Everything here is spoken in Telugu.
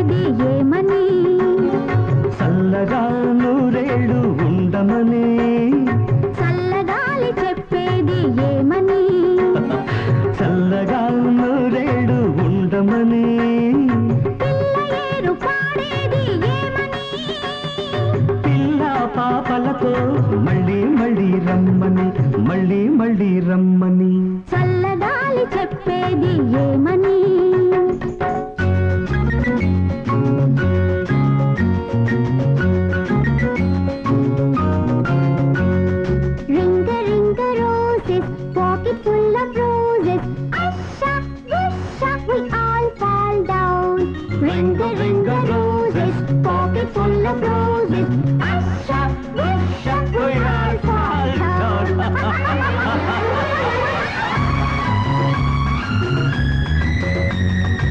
చెప్పేది ఏమని చల్లగా నూరేళ్ళు ఉండమని చల్లగాలి చెప్పేది ఏమని చల్లగా నూరేళ్ళు ఉండమని పిల్ల ఏరు పాడేది ఏమని పిల్ల పాపలతో మళ్ళీ మళ్ళీ రమ్మని మళ్ళీ మళ్ళీ రమ్మని చల్లగాలి చెప్పేది ఏమని రింగ రింగ roses pocket full of roses asha wusha we all fall down ring the roses pocket full of roses asha